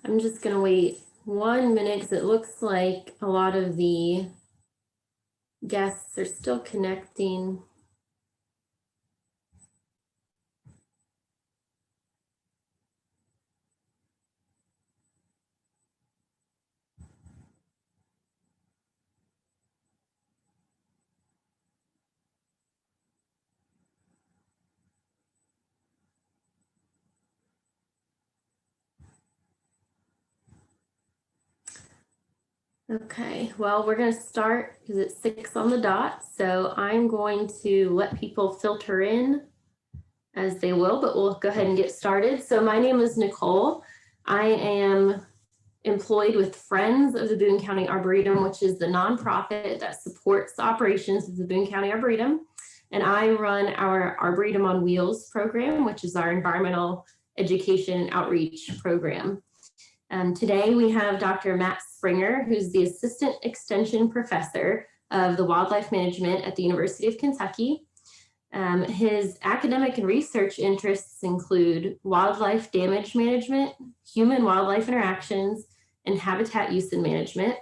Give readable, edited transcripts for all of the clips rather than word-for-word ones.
I'm just going to wait 1 minute because it looks like a lot of the guests are still connecting. Okay, well, we're going to start because it's 6 on the dot. So I'm going to let people filter in as they will, but we'll go ahead and get started. So my name is Nicole. I am employed with Friends of the Boone County Arboretum, which is the nonprofit that supports the operations of the Boone County Arboretum. And I run our Arboretum on Wheels program, which is our environmental education and outreach program. Today we have Dr. Matt Springer, who's the Assistant Extension Professor of the Wildlife Management at the University of Kentucky. His academic and research interests include wildlife damage management, human-wildlife interactions, and habitat use and management.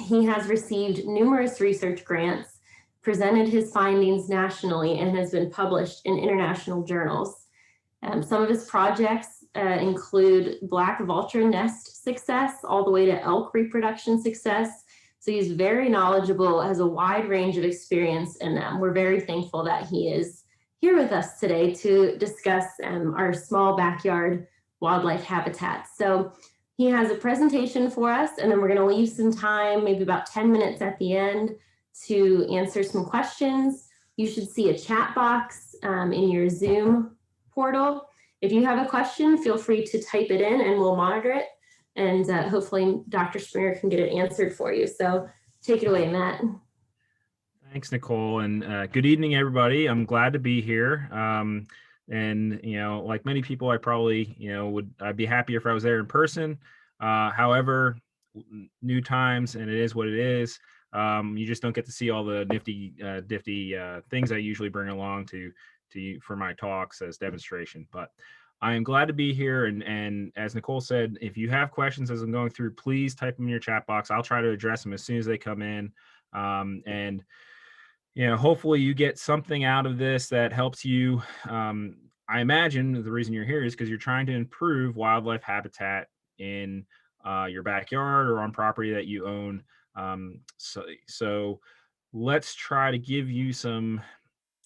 He has received numerous research grants, presented his findings nationally, and has been published in international journals. Some of his projects include black vulture nest success all the way to elk reproduction success. So he's very knowledgeable, has a wide range of experience, and we're very thankful that he is here with us today to discuss our small backyard wildlife habitats. So he has a presentation for us, and then we're going to leave some time, maybe about 10 minutes at the end, to answer some questions. You should see a chat box in your Zoom portal. If you have a question, feel free to type it in and we'll monitor it. And hopefully Dr. Springer can get it answered for you. So take it away, Matt. Thanks, Nicole, and good evening, everybody. I'm glad to be here. And like many people, I probably, I'd be happier if I was there in person. However, new times, and it is what it is. You just don't get to see all the nifty things I usually bring along to you for my talks as demonstration. But I am glad to be here. And as Nicole said, if you have questions as I'm going through, please type them in your chat box. I'll try to address them as soon as they come in. And hopefully you get something out of this that helps you. I imagine the reason you're here is because you're trying to improve wildlife habitat in your backyard or on property that you own. So let's try to give you some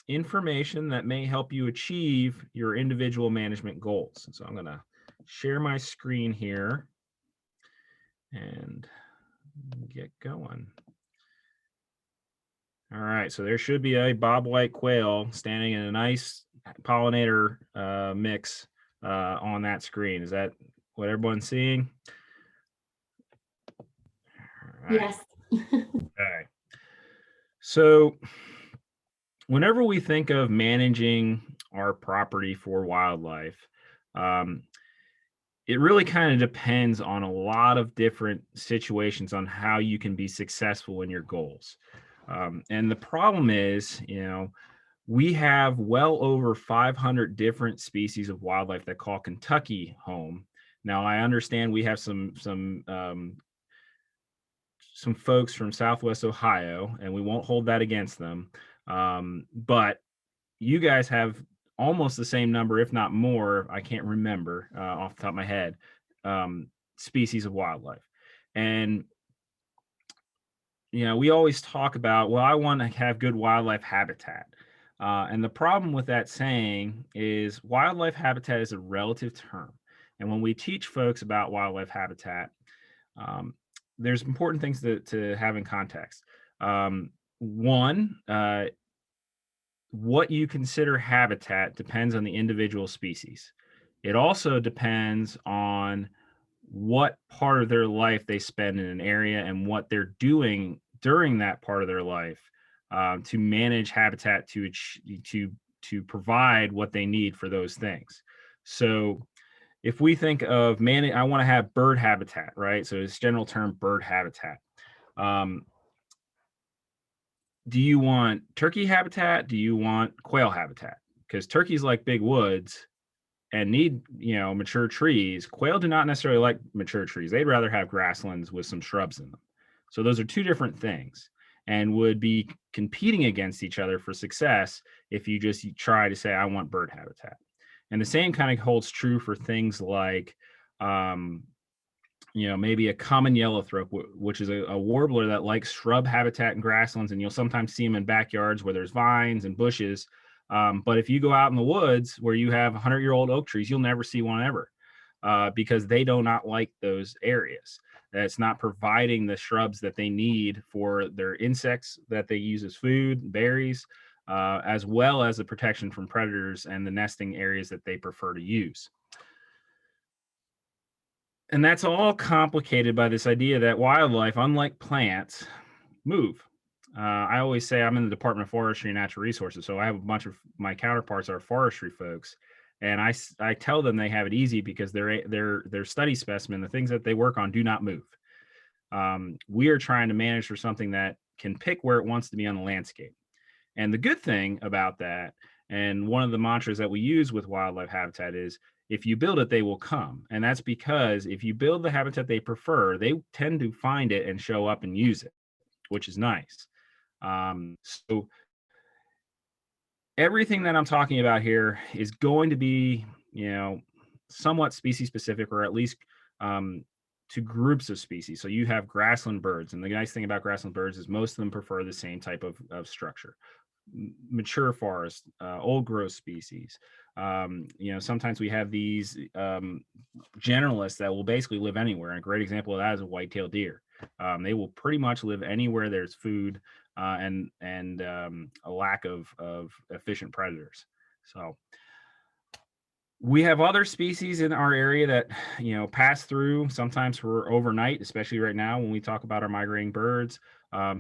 information that may help you achieve your individual management goals. So I'm going to share my screen here and get going. All right, so there should be a bobwhite quail standing in a nice pollinator mix on that screen. Is that what everyone's seeing? All right. Yes. Okay. So whenever we think of managing our property for wildlife, it really kind of depends on a lot of different situations on how you can be successful in your goals. And the problem is, we have well over 500 different species of wildlife that call Kentucky home. Now, I understand we have some folks from Southwest Ohio, and we won't hold that against them. But you guys have almost the same number, if not more, I can't remember off the top of my head, species of wildlife. And we always talk about, well, I want to have good wildlife habitat. And the problem with that saying is wildlife habitat is a relative term. And when we teach folks about wildlife habitat, there's important things to have in context. One, what you consider habitat depends on the individual species. It also depends on what part of their life they spend in an area and what they're doing during that part of their life to manage habitat to provide what they need for those things. So if we think of I want to have bird habitat, right? So it's general term bird habitat. Do you want turkey habitat? Do you want quail habitat? Because turkeys like big woods and need, mature trees. Quail do not necessarily like mature trees. They'd rather have grasslands with some shrubs in them. So those are two different things and would be competing against each other for success if you just try to say, I want bird habitat. And the same kind of holds true for things like, maybe a common yellowthroat, which is a warbler that likes shrub habitat and grasslands, and you'll sometimes see them in backyards where there's vines and bushes. But if you go out in the woods where you have 100-year-old oak trees, you'll never see one ever because they do not like those areas. That's not providing the shrubs that they need for their insects that they use as food, berries, as well as the protection from predators and the nesting areas that they prefer to use. And that's all complicated by this idea that wildlife, unlike plants, move. I always say I'm in the Department of Forestry and Natural Resources, so I have a bunch of my counterparts are forestry folks, and I tell them they have it easy because their study specimen, the things that they work on, do not move. We are trying to manage for something that can pick where it wants to be on the landscape. And the good thing about that, and one of the mantras that we use with wildlife habitat is, if you build it, they will come. And that's because if you build the habitat they prefer, they tend to find it and show up and use it, which is nice. So everything that I'm talking about here is going to be, somewhat species specific, or at least to groups of species. So you have grassland birds. And the nice thing about grassland birds is most of them prefer the same type of structure. Mature forest, old growth species. Sometimes we have these generalists that will basically live anywhere. And a great example of that is a white-tailed deer. They will pretty much live anywhere there's food and a lack of efficient predators. So we have other species in our area that, pass through sometimes for overnight, especially right now when we talk about our migrating birds.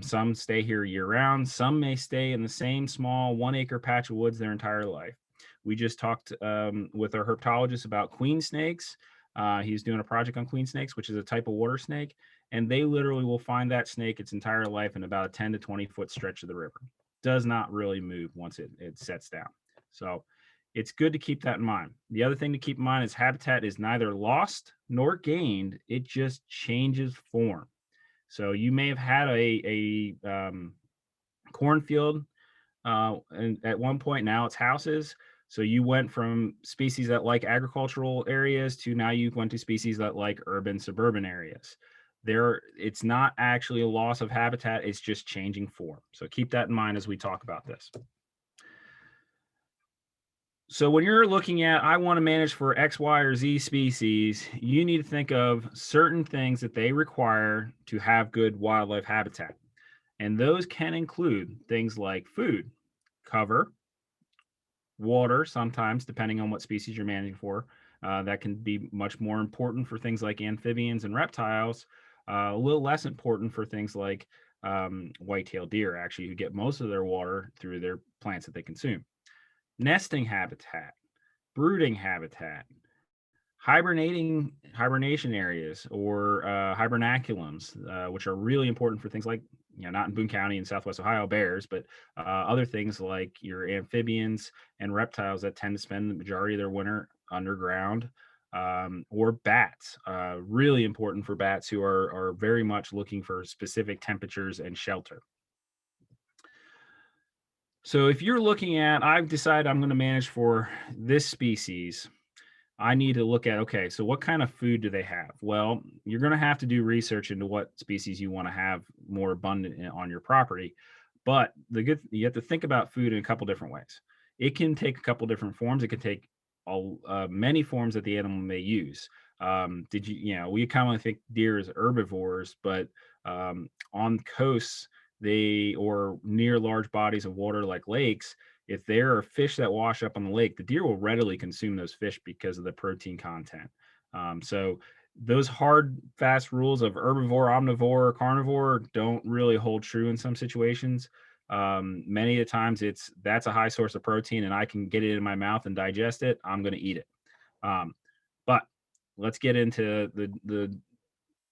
Some stay here year round. Some may stay in the same small 1-acre patch of woods their entire life. We just talked with our herpetologist about queen snakes. He's doing a project on queen snakes, which is a type of water snake. And they literally will find that snake its entire life in about a 10 to 20 foot stretch of the river. Does not really move once it sets down. So it's good to keep that in mind. The other thing to keep in mind is habitat is neither lost nor gained. It just changes form. So you may have had a cornfield and at one point, now it's houses. So you went from species that like agricultural areas to now you went to species that like urban suburban areas. It's not actually a loss of habitat, it's just changing form. So keep that in mind as we talk about this. So when you're looking at, I want to manage for X, Y, or Z species, you need to think of certain things that they require to have good wildlife habitat. And those can include things like food, cover, water, sometimes depending on what species you're managing for. That can be much more important for things like amphibians and reptiles, a little less important for things like white-tailed deer, actually, who get most of their water through their plants that they consume. Nesting habitat, brooding habitat, hibernation areas, or hibernaculums, which are really important for things like, not in Boone County in Southwest Ohio, bears, but other things like your amphibians and reptiles that tend to spend the majority of their winter underground, or bats, really important for bats who are very much looking for specific temperatures and shelter. So if you're looking at, I've decided I'm going to manage for this species, I need to look at, okay, so what kind of food do they have? Well, you're going to have to do research into what species you want to have more abundant on your property. But you have to think about food in a couple different ways. It can take a couple different forms. It can take many forms that the animal may use. We commonly think deer as herbivores, but on coasts, or near large bodies of water like lakes, if there are fish that wash up on the lake, the deer will readily consume those fish because of the protein content. So those hard, fast rules of herbivore, omnivore, carnivore don't really hold true in some situations. Many of the times that's a high source of protein and I can get it in my mouth and digest it, I'm going to eat it. But let's get into the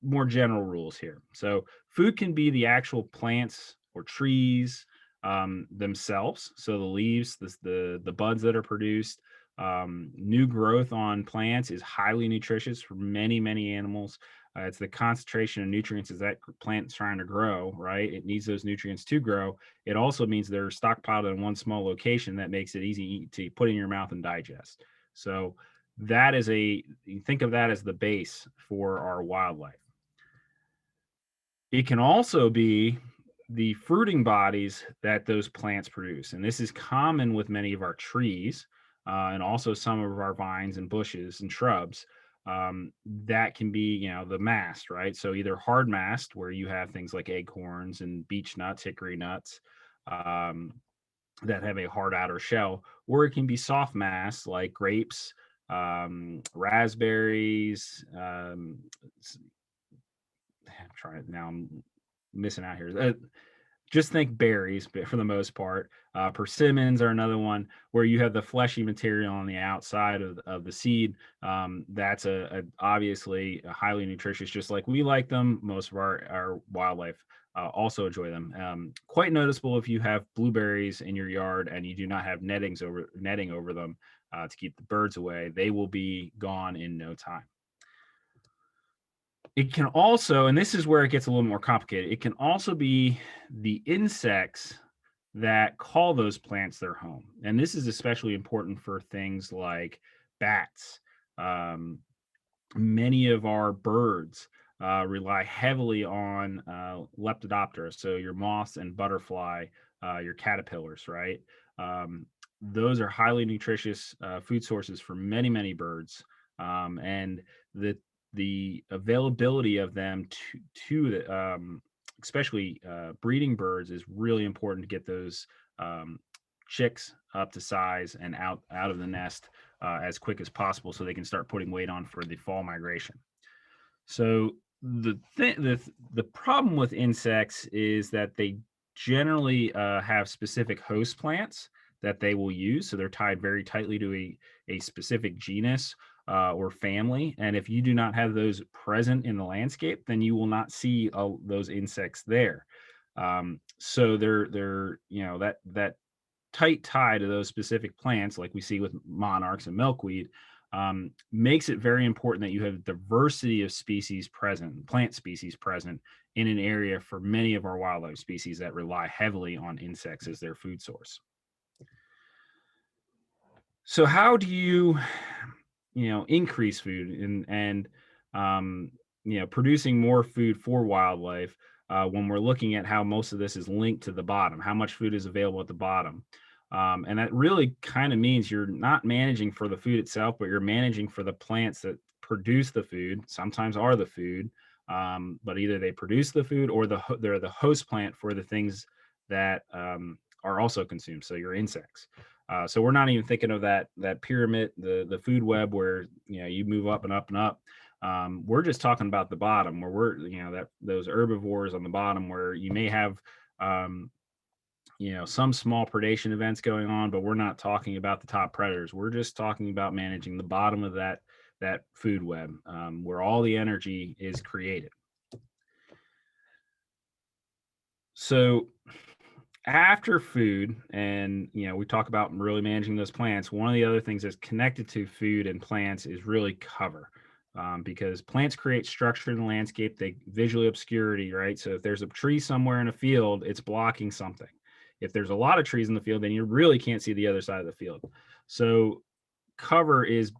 more general rules here. So food can be the actual plants or trees themselves. So the leaves, the buds that are produced, New growth on plants is highly nutritious for many, many animals. It's the concentration of nutrients as that plant's trying to grow, right? It needs those nutrients to grow. It also means they're stockpiled in one small location that makes it easy to put in your mouth and digest. So that is you think of that as the base for our wildlife. It can also be the fruiting bodies that those plants produce. And this is common with many of our trees and also some of our vines and bushes and shrubs. That can be, the mast, right? So either hard mast, where you have things like acorns and beech nuts, hickory nuts, um, that have a hard outer shell, or it can be soft mast like grapes, raspberries, I'm trying now. I'm missing out here. Just think berries, but for the most part, persimmons are another one where you have the fleshy material on the outside of the seed. That's obviously a highly nutritious, just like we like them. Most of our wildlife also enjoy them. Quite noticeable if you have blueberries in your yard and you do not have netting over them to keep the birds away. They will be gone in no time. It can also, and this is where it gets a little more complicated, it can also be the insects that call those plants their home. And this is especially important for things like bats. Um, Many of our birds rely heavily on lepidoptera, so your moths and butterfly, your caterpillars, right? Those are highly nutritious food sources for many, many birds. And the availability of them especially breeding birds is really important to get those um, chicks up to size and out of the nest as quick as possible so they can start putting weight on for the fall migration. So the problem with insects is that they generally have specific host plants that they will use. So they're tied very tightly to a specific genus or family. And if you do not have those present in the landscape, then you will not see those insects there. So they're that tight tie to those specific plants, like we see with monarchs and milkweed, makes it very important that you have diversity of species present, plant species present in an area for many of our wildlife species that rely heavily on insects as their food source. So how do you, increase food and producing more food for wildlife when we're looking at how most of this is linked to the bottom, how much food is available at the bottom? And that really kind of means you're not managing for the food itself, but you're managing for the plants that produce the food, sometimes are the food, but either they produce the food or they're the host plant for the things that are also consumed. So your insects. So we're not even thinking of that pyramid, the food web where you move up and up and up. We're just talking about the bottom where that those herbivores on the bottom where you may have some small predation events going on, but we're not talking about the top predators. We're just talking about managing the bottom of that food web where all the energy is created. So after food, and we talk about really managing those plants, one of the other things that's connected to food and plants is really cover. Because plants create structure in the landscape, they visually obscurity, right? So if there's a tree somewhere in a field, it's blocking something. If there's a lot of trees in the field, then you really can't see the other side of the field. So cover is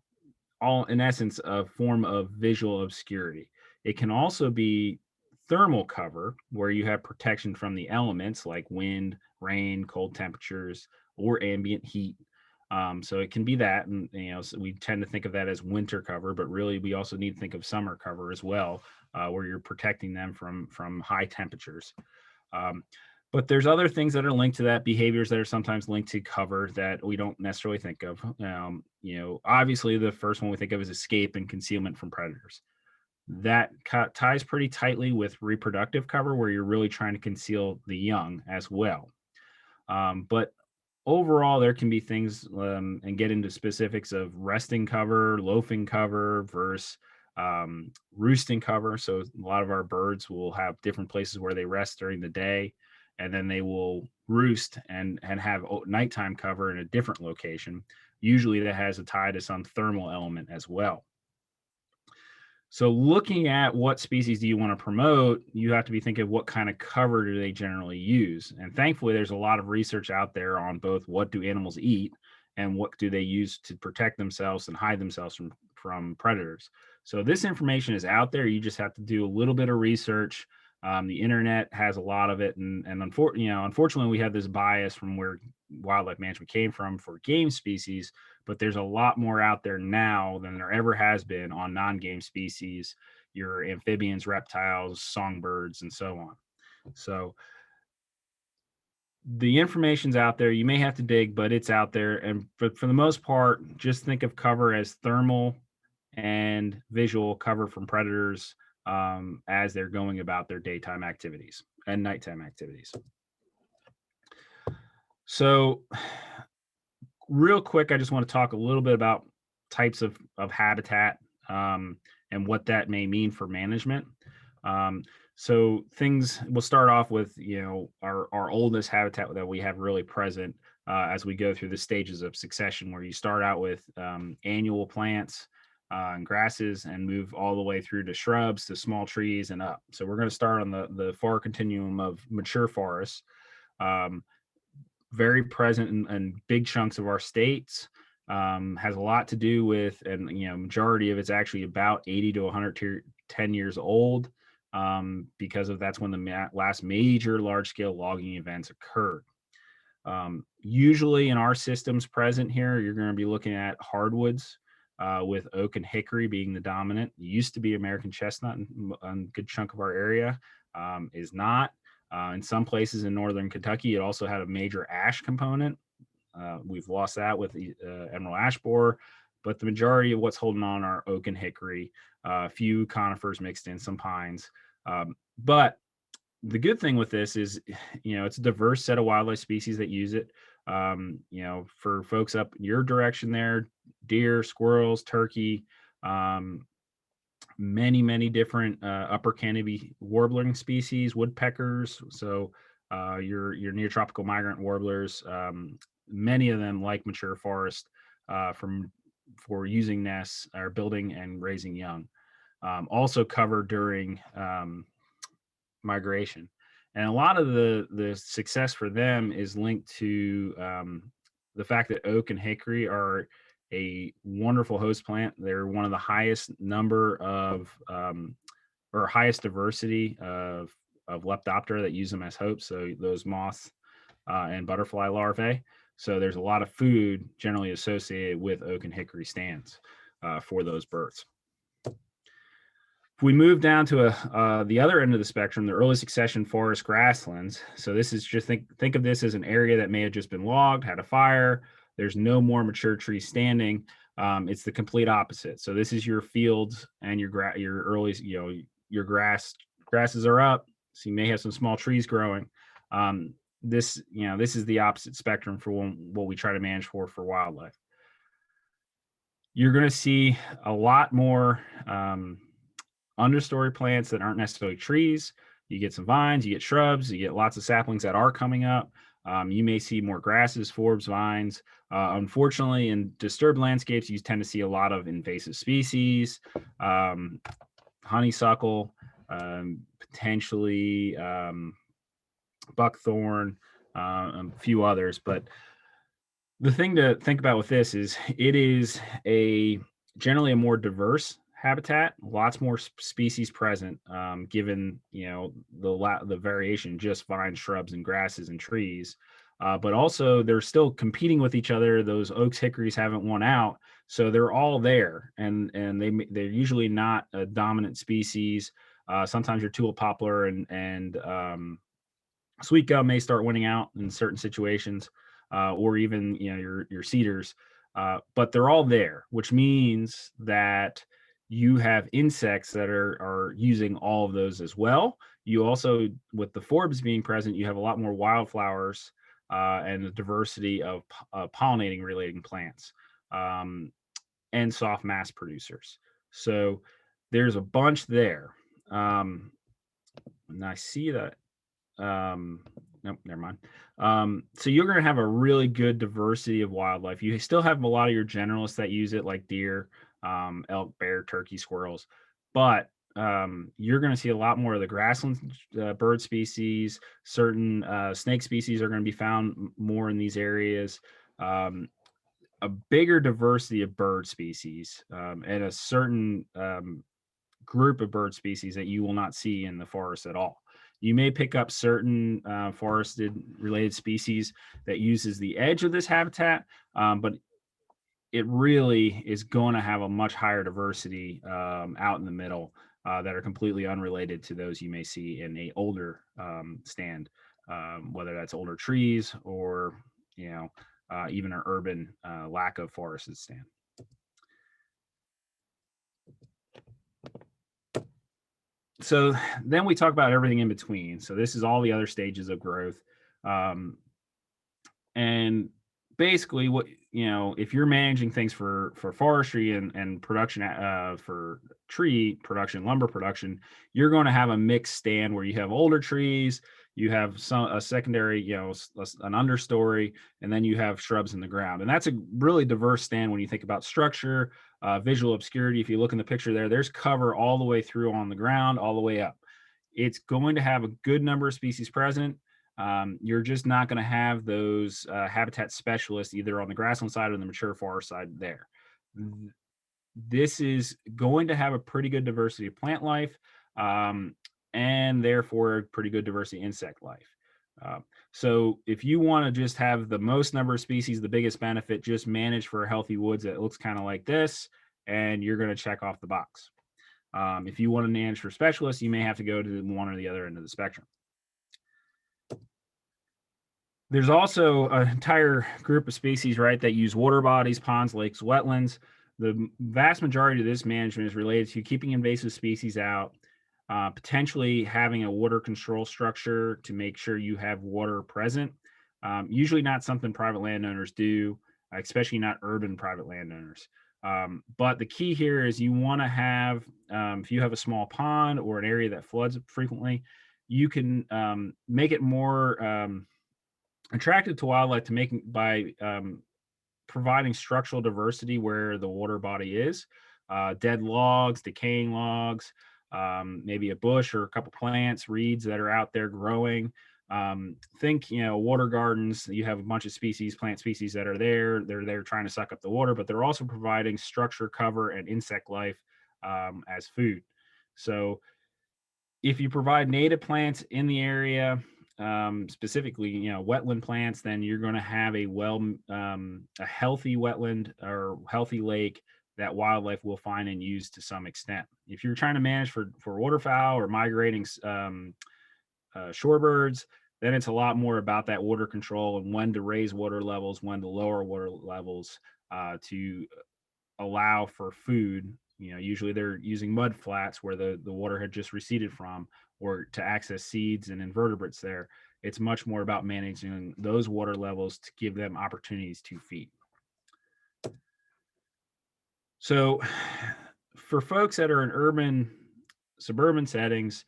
all, in essence, a form of visual obscurity. It can also be thermal cover, where you have protection from the elements like wind, rain, cold temperatures, or ambient heat. So it can be that, and so we tend to think of that as winter cover, but really we also need to think of summer cover as well, where you're protecting them from high temperatures. But there's other things that are linked to that, behaviors that are sometimes linked to cover that we don't necessarily think of. Obviously the first one we think of is escape and concealment from predators. That ties pretty tightly with reproductive cover, where you're really trying to conceal the young as well. But overall, there can be things and get into specifics of resting cover, loafing cover versus roosting cover. So a lot of our birds will have different places where they rest during the day and then they will roost and have nighttime cover in a different location. Usually that has a tie to some thermal element as well. So looking at what species do you want to promote, you have to be thinking what kind of cover do they generally use. And thankfully, there's a lot of research out there on both what do animals eat and what do they use to protect themselves and hide themselves from predators. So this information is out there. You just have to do a little bit of research. The internet has a lot of it, and unfortunately, we have this bias from where wildlife management came from for game species, but there's a lot more out there now than there ever has been on non-game species, your amphibians, reptiles, songbirds, and so on. So the information's out there. You may have to dig, but it's out there. And for the most part, just think of cover as thermal and visual cover from predators as they're going about their daytime activities and nighttime activities. So real quick, I just want to talk a little bit about types of habitat and what that may mean for management. So things, we'll start off with, our oldest habitat that we have really present as we go through the stages of succession, where you start out with annual plants and grasses and move all the way through to shrubs, to small trees and up. So we're going to start on the far continuum of mature forests. Very present in big chunks of our states, has a lot to do with, and majority of it's actually about 80 to 110 years old, because that's when the last major large-scale logging events occurred. Usually in our systems present here, you're going to be looking at hardwoods, with oak and hickory being the dominant. It used to be American chestnut in a good chunk of our area, is not. In some places in northern Kentucky, it also had a major ash component. We've lost that with the emerald ash borer, but the majority of what's holding on are oak and hickory, a few conifers mixed in, some pines. But the good thing with this is, it's a diverse set of wildlife species that use it. For folks up your direction there, deer, squirrels, turkey, many different upper canopy warbling species, woodpeckers. So your near tropical migrant warblers, many of them like mature forest for using nests or building and raising young. Also cover during migration. And a lot of the success for them is linked to the fact that oak and hickory are a wonderful host plant. They're one of the highest number of or highest diversity of Lepidoptera that use them as hosts. So those moths and butterfly larvae. So there's a lot of food generally associated with oak and hickory stands for those birds. If we move down to the other end of the spectrum, the early succession forest grasslands. So this is just think of this as an area that may have just been logged, had a fire. There's no more mature trees standing. It's the complete opposite. So this is your fields and your early, your grasses are up. So you may have some small trees growing. This is the opposite spectrum for what we try to manage for wildlife. You're going to see a lot more understory plants that aren't necessarily trees. You get some vines, you get shrubs, you get lots of saplings that are coming up. You may see more grasses, forbs, vines. Unfortunately, in disturbed landscapes, you tend to see a lot of invasive species, honeysuckle, potentially buckthorn, a few others. But the thing to think about with this is it is generally a more diverse habitat, lots more species present, given the variation, just vines, shrubs, and grasses and trees. But also they're still competing with each other. Those oaks, hickories haven't won out, so they're all there, and they're usually not a dominant species. Sometimes your tulip poplar and sweet gum may start winning out in certain situations, or even your cedars. But they're all there, which means that you have insects that are using all of those as well. You also, with the forbs being present, you have a lot more wildflowers and the diversity of pollinating relating plants and soft mass producers. So there's a bunch there. And I see that nope, never mind. So you're going to have a really good diversity of wildlife. You still have a lot of your generalists that use it, like deer, elk, bear, turkey, squirrels, but you're going to see a lot more of the grassland bird species. Certain snake species are going to be found more in these areas. A bigger diversity of bird species, and a certain group of bird species that you will not see in the forest at all. You may pick up certain forested related species that uses the edge of this habitat, but it really is going to have a much higher diversity out in the middle that are completely unrelated to those you may see in a older stand, whether that's older trees or, even an urban lack of forested stand. So then we talk about everything in between. So this is all the other stages of growth. And basically if you're managing things for forestry and production for tree production, lumber production, you're going to have a mixed stand where you have older trees, you have a secondary, an understory, and then you have shrubs in the ground. And that's a really diverse stand when you think about structure, visual obscurity. If you look in the picture there's cover all the way through on the ground, all the way up. It's going to have a good number of species present. You're just not going to have those habitat specialists either on the grassland side or the mature forest side there. This is going to have a pretty good diversity of plant life, and therefore pretty good diversity insect life. So if you want to just have the most number of species, the biggest benefit, just manage for a healthy woods that looks kind of like this, and you're going to check off the box. If you want to manage for specialists, you may have to go to one or the other end of the spectrum. There's also an entire group of species, right, that use water bodies, ponds, lakes, wetlands. The vast majority of this management is related to keeping invasive species out, potentially having a water control structure to make sure you have water present. Usually not something private landowners do, especially not urban private landowners. But the key here is you want to have, if you have a small pond or an area that floods frequently, you can make it more attractive to wildlife by providing structural diversity where the water body is. Dead logs, decaying logs, maybe a bush or a couple plants, reeds that are out there growing. Think, water gardens. You have a bunch of plant species that are there. They're there trying to suck up the water, but they're also providing structure, cover, and insect life as food. So if you provide native plants in the area, specifically, wetland plants, then you're going to have a healthy wetland or healthy lake that wildlife will find and use to some extent. If you're trying to manage for waterfowl or migrating shorebirds, then it's a lot more about that water control and when to raise water levels, when to lower water levels to allow for food. Usually they're using mud flats where the water had just receded from, or to access seeds and invertebrates there. It's much more about managing those water levels to give them opportunities to feed. So for folks that are in urban, suburban settings,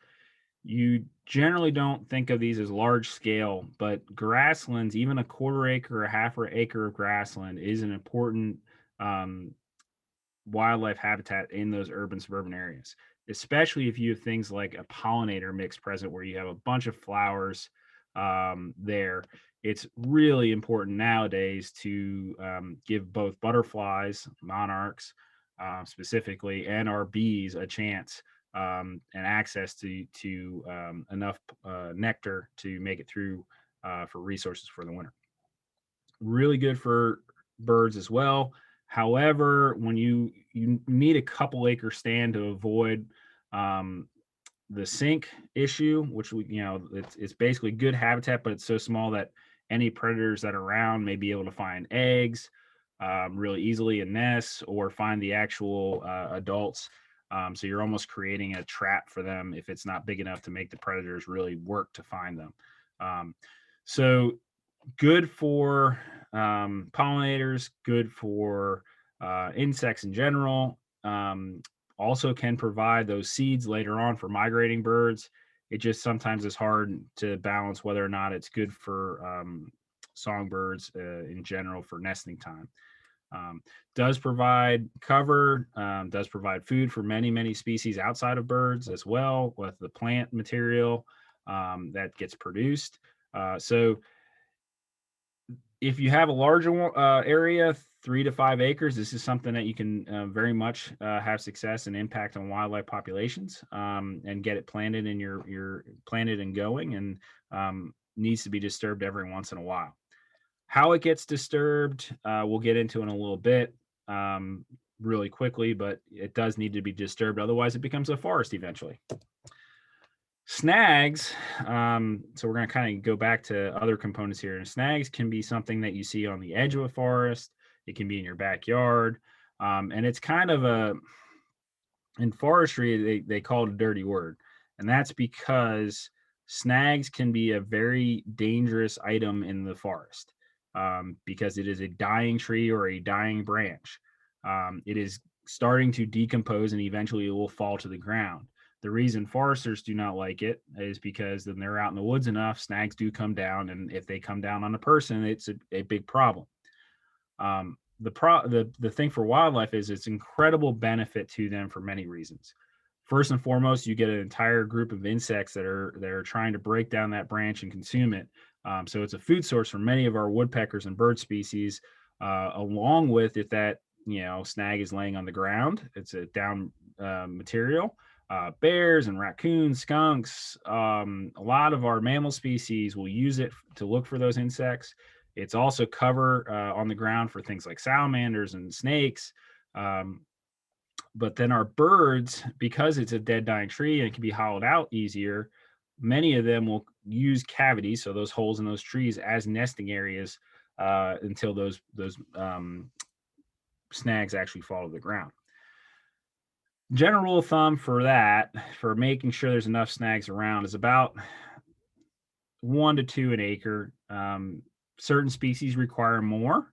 you generally don't think of these as large scale, but grasslands, even a quarter acre or a half acre of grassland, is an important wildlife habitat in those urban suburban areas, especially if you have things like a pollinator mix present where you have a bunch of flowers there. It's really important nowadays to give both butterflies, monarchs specifically, and our bees a chance and access to enough nectar to make it through for resources for the winter. Really good for birds as well. However, when you need a couple acre stand to avoid the sink issue, which it's basically good habitat, but it's so small that any predators that are around may be able to find eggs really easily in nests or find the actual adults. So you're almost creating a trap for them if it's not big enough to make the predators really work to find them. So good for pollinators, good for insects in general. Also can provide those seeds later on for migrating birds. It just sometimes is hard to balance whether or not it's good for songbirds in general for nesting time. Does provide cover, does provide food for many, many species outside of birds as well with the plant material that gets produced. So if you have a larger area, 3 to 5 acres, this is something that you can very much have success and impact on wildlife populations and get it planted in your planted and going, and needs to be disturbed every once in a while. How it gets disturbed, we'll get into in a little bit really quickly, but it does need to be disturbed. Otherwise, it becomes a forest eventually. Snags, so we're going to kind of go back to other components here. And snags can be something that you see on the edge of a forest. It can be in your backyard. And it's kind of in forestry, they call it a dirty word. And that's because snags can be a very dangerous item in the forest because it is a dying tree or a dying branch. It is starting to decompose and eventually it will fall to the ground. The reason foresters do not like it is because then they're out in the woods enough, snags do come down, and if they come down on a person, it's a big problem. The thing for wildlife is it's incredible benefit to them for many reasons. First and foremost, you get an entire group of insects that are trying to break down that branch and consume it. So it's a food source for many of our woodpeckers and bird species. Along with if that snag is laying on the ground, it's a down material. Bears and raccoons, skunks, a lot of our mammal species will use it to look for those insects. It's also cover on the ground for things like salamanders and snakes. But then our birds, because it's a dead dying tree and it can be hollowed out easier, many of them will use cavities, so those holes in those trees, as nesting areas until those snags actually fall to the ground. General rule of thumb for that, for making sure there's enough snags around, is about 1 to 2 an acre. Certain species require more,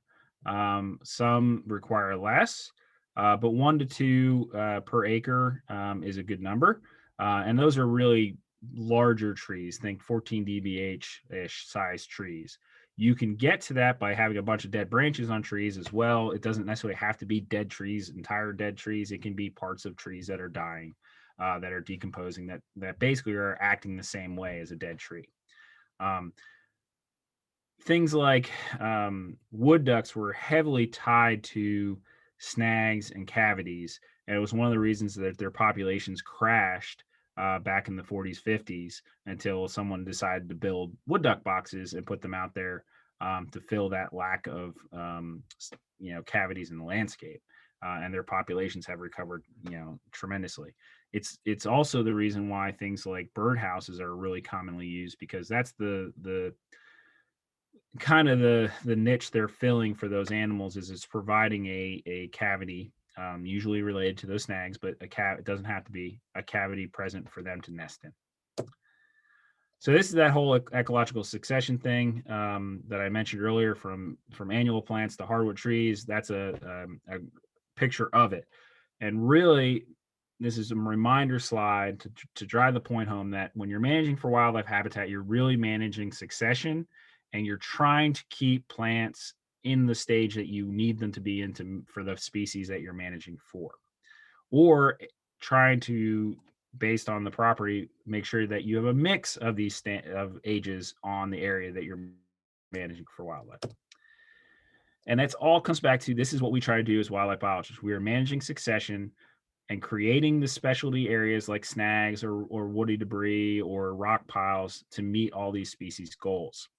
some require less, but 1 to 2 per acre is a good number. And those are really larger trees, think 14 dBH-ish size trees. You can get to that by having a bunch of dead branches on trees as well. It doesn't necessarily have to be dead trees, entire dead trees. It can be parts of trees that are dying, that are decomposing, that basically are acting the same way as a dead tree. Things like wood ducks were heavily tied to snags and cavities, and it was one of the reasons that their populations crashed back in the 40s, 50s, until someone decided to build wood duck boxes and put them out there to fill that lack of cavities in the landscape. And their populations have recovered tremendously. It's also the reason why things like birdhouses are really commonly used, because that's the kind of the niche they're filling for those animals. Is it's providing a cavity, usually related to those snags, but it doesn't have to be a cavity present for them to nest in. So this is that whole ecological succession thing that I mentioned earlier, from annual plants to hardwood trees. That's a picture of it. And really, this is a reminder slide to drive the point home that when you're managing for wildlife habitat, you're really managing succession, and you're trying to keep plants in the stage that you need them to be into for the species that you're managing for, or trying to, based on the property, make sure that you have a mix of these of ages on the area that you're managing for wildlife. And that's all comes back to, this is what we try to do as wildlife biologists. We are managing succession and creating the specialty areas like snags or woody debris or rock piles to meet all these species goals.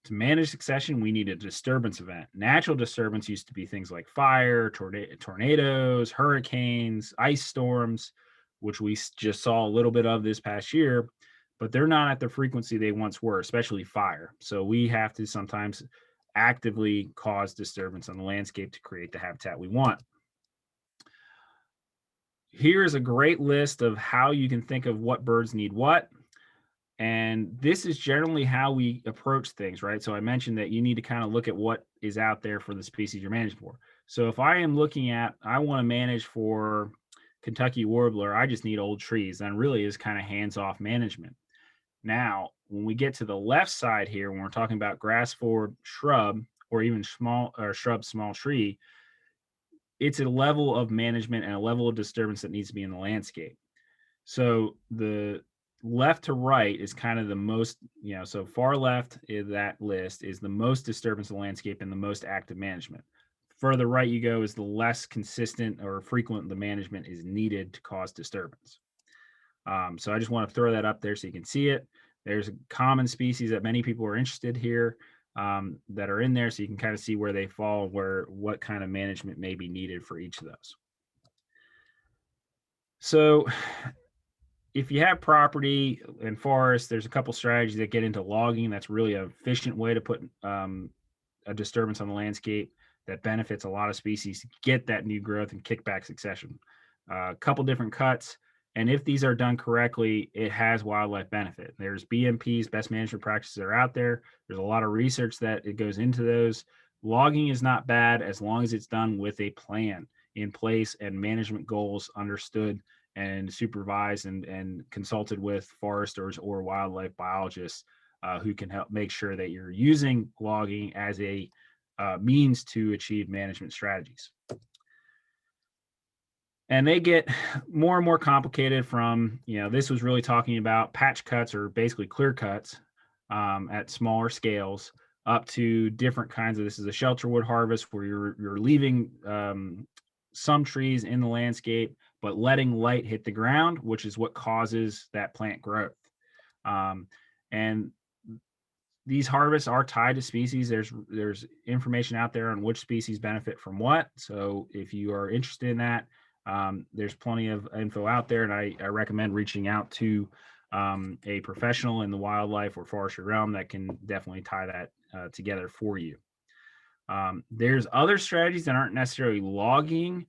To manage succession, we need a disturbance event. Natural disturbance used to be things like fire, tornadoes, hurricanes, ice storms, which we just saw a little bit of this past year, but they're not at the frequency they once were, especially fire. So we have to sometimes actively cause disturbance on the landscape to create the habitat we want. Here's a great list of how you can think of what birds need what. And this is generally how we approach things, right? So I mentioned that you need to kind of look at what is out there for the species you're managing for. So if I am looking at, I want to manage for Kentucky warbler, I just need old trees. And really is kind of hands-off management. Now, when we get to the left side here, when we're talking about grass forward shrub or even small or shrub, small tree, it's a level of management and a level of disturbance that needs to be in the landscape. So the left to right is kind of the most, so far left in that list is the most disturbance of the landscape and the most active management. Further right you go is the less consistent or frequent the management is needed to cause disturbance. So I just want to throw that up there so you can see it. There's a common species that many people are interested here that are in there, so you can kind of see where they fall, what kind of management may be needed for each of those. So if you have property and forest, there's a couple strategies that get into logging. That's really an efficient way to put a disturbance on the landscape that benefits a lot of species to get that new growth and kickback succession. A couple different cuts. And if these are done correctly, it has wildlife benefit. There's BMPs, best management practices that are out there. There's a lot of research that it goes into those. Logging is not bad as long as it's done with a plan in place and management goals understood and supervised and consulted with foresters or wildlife biologists who can help make sure that you're using logging as a means to achieve management strategies. And they get more and more complicated from, this was really talking about patch cuts or basically clear cuts at smaller scales up to different kinds of, this is a shelter wood harvest where you're leaving some trees in the landscape, but letting light hit the ground, which is what causes that plant growth. And these harvests are tied to species. There's information out there on which species benefit from what. So if you are interested in that, there's plenty of info out there, and I recommend reaching out to a professional in the wildlife or forestry realm that can definitely tie that together for you. There's other strategies that aren't necessarily logging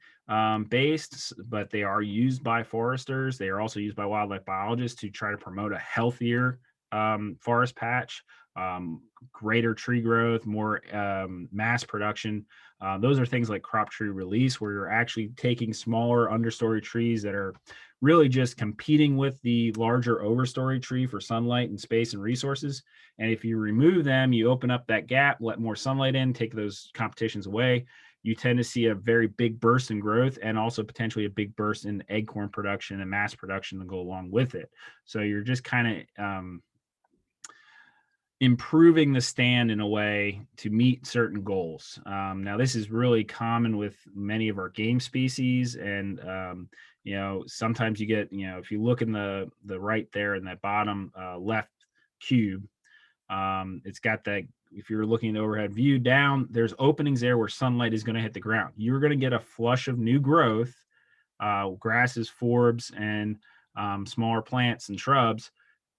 based, but they are used by foresters. They are also used by wildlife biologists to try to promote a healthier forest patch, greater tree growth, more mass production. Those are things like crop tree release, where you're actually taking smaller understory trees that are really just competing with the larger overstory tree for sunlight and space and resources. And if you remove them, you open up that gap, let more sunlight in, take those competitions away, you tend to see a very big burst in growth and also potentially a big burst in acorn production and mass production to go along with it. So you're just kind of improving the stand in a way to meet certain goals. Now, this is really common with many of our game species. And, sometimes you get, if you look in the right there in that bottom left cube, it's got that, if you're looking at the overhead view down, there's openings there where sunlight is going to hit the ground. You're going to get a flush of new growth, grasses, forbs, and smaller plants and shrubs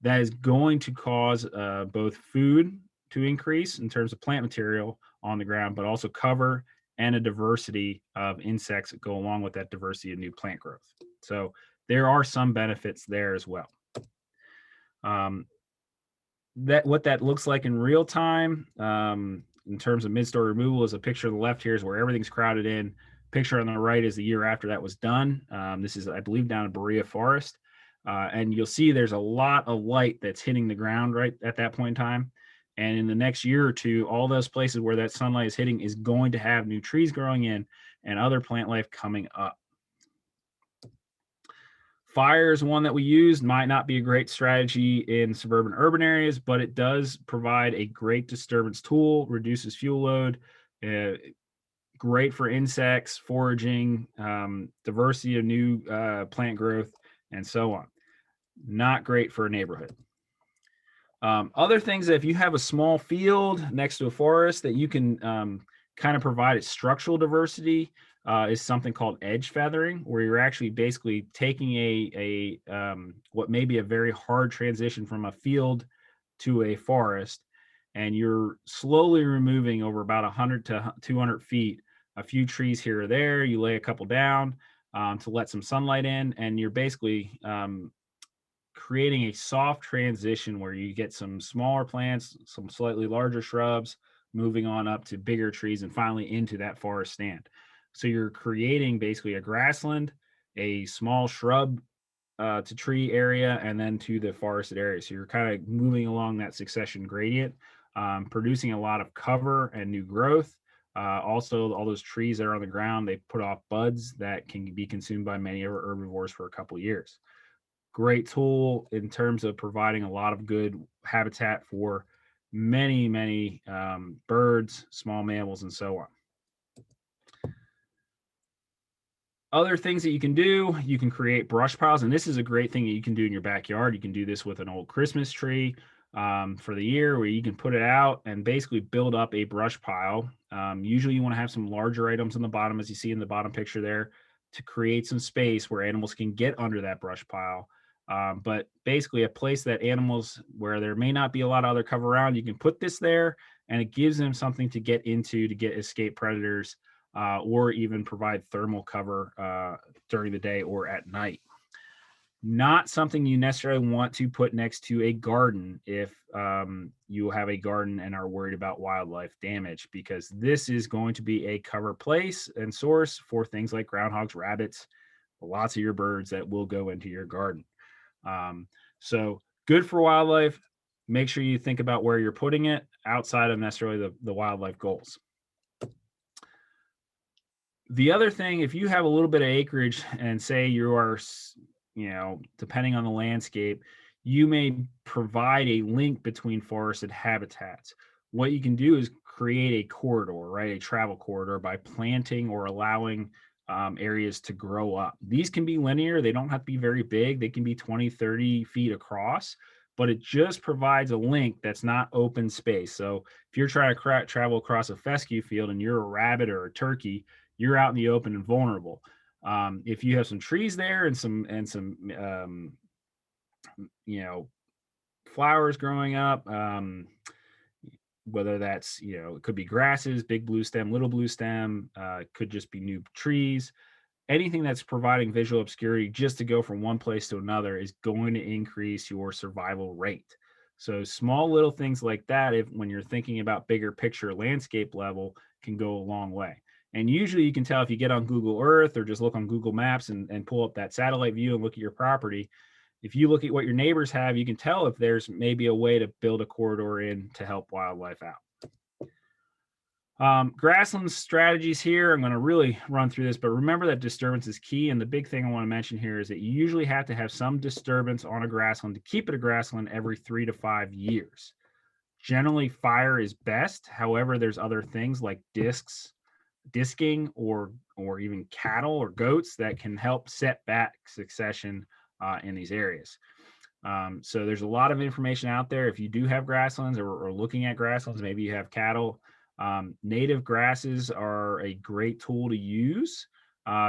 that is going to cause both food to increase in terms of plant material on the ground, but also cover and a diversity of insects that go along with that diversity of new plant growth. So there are some benefits there as well. What that looks like in real time in terms of mid-story removal is a picture on the left here is where everything's crowded in. Picture on the right is the year after that was done. This is, I believe, down in Berea Forest. And you'll see there's a lot of light that's hitting the ground right at that point in time. And in the next year or two, all those places where that sunlight is hitting is going to have new trees growing in and other plant life coming up. Fire is one that we use, might not be a great strategy in suburban urban areas, but it does provide a great disturbance tool, reduces fuel load, great for insects, foraging, diversity of new plant growth, and so on. Not great for a neighborhood. Other things, that if you have a small field next to a forest that you can kind of provide its structural diversity, is something called edge feathering, where you're actually basically taking a what may be a very hard transition from a field to a forest, and you're slowly removing over about 100 to 200 feet a few trees here or there. You lay a couple down to let some sunlight in, and you're basically creating a soft transition where you get some smaller plants, some slightly larger shrubs, moving on up to bigger trees and finally into that forest stand. So you're creating basically a grassland a small shrub to tree area and then to the forested area. So you're kind of moving along that succession gradient, producing a lot of cover and new growth. Also, all those trees that are on the ground, they put off buds that can be consumed by many of our herbivores for a couple of years. Great tool in terms of providing a lot of good habitat for many birds, small mammals, and so on. Other things that you can do, you can create brush piles, and this is a great thing that you can do in your backyard. You can do this with an old Christmas tree for the year, where you can put it out and basically build up a brush pile. Usually you want to have some larger items on the bottom, as you see in the bottom picture there, to create some space where animals can get under that brush pile. But basically a place that animals, where there may not be a lot of other cover around, you can put this there, and it gives them something to get into to get escape predators, or even provide thermal cover during the day or at night. Not something you necessarily want to put next to a garden if you have a garden and are worried about wildlife damage, because this is going to be a cover place and source for things like groundhogs, rabbits, lots of your birds that will go into your garden. So good for wildlife. Make sure you think about where you're putting it outside of necessarily the wildlife goals. The other thing, if you have a little bit of acreage and say you are, depending on the landscape, you may provide a link between forested habitats. What you can do is create a corridor, right? A travel corridor, by planting or allowing areas to grow up. These can be linear. They don't have to be very big. They can be 20, 30 feet across, but it just provides a link that's not open space. So if you're trying to travel across a fescue field and you're a rabbit or a turkey, you're out in the open and vulnerable. If you have some trees there and some flowers growing up, whether that's, it could be grasses, big blue stem, little blue stem, it could just be new trees. Anything that's providing visual obscurity just to go from one place to another is going to increase your survival rate. So small little things like that, when you're thinking about bigger picture landscape level, can go a long way. And usually you can tell if you get on Google Earth or just look on Google Maps and pull up that satellite view and look at your property. If you look at what your neighbors have, you can tell if there's maybe a way to build a corridor in to help wildlife out. Grassland strategies here. I'm going to really run through this, but remember that disturbance is key. And the big thing I want to mention here is that you usually have to have some disturbance on a grassland to keep it a grassland every 3 to 5 years. Generally, fire is best. However, there's other things like disking or even cattle or goats that can help set back succession in these areas. So there's a lot of information out there. If you do have grasslands or looking at grasslands, maybe you have cattle. Native grasses are a great tool to use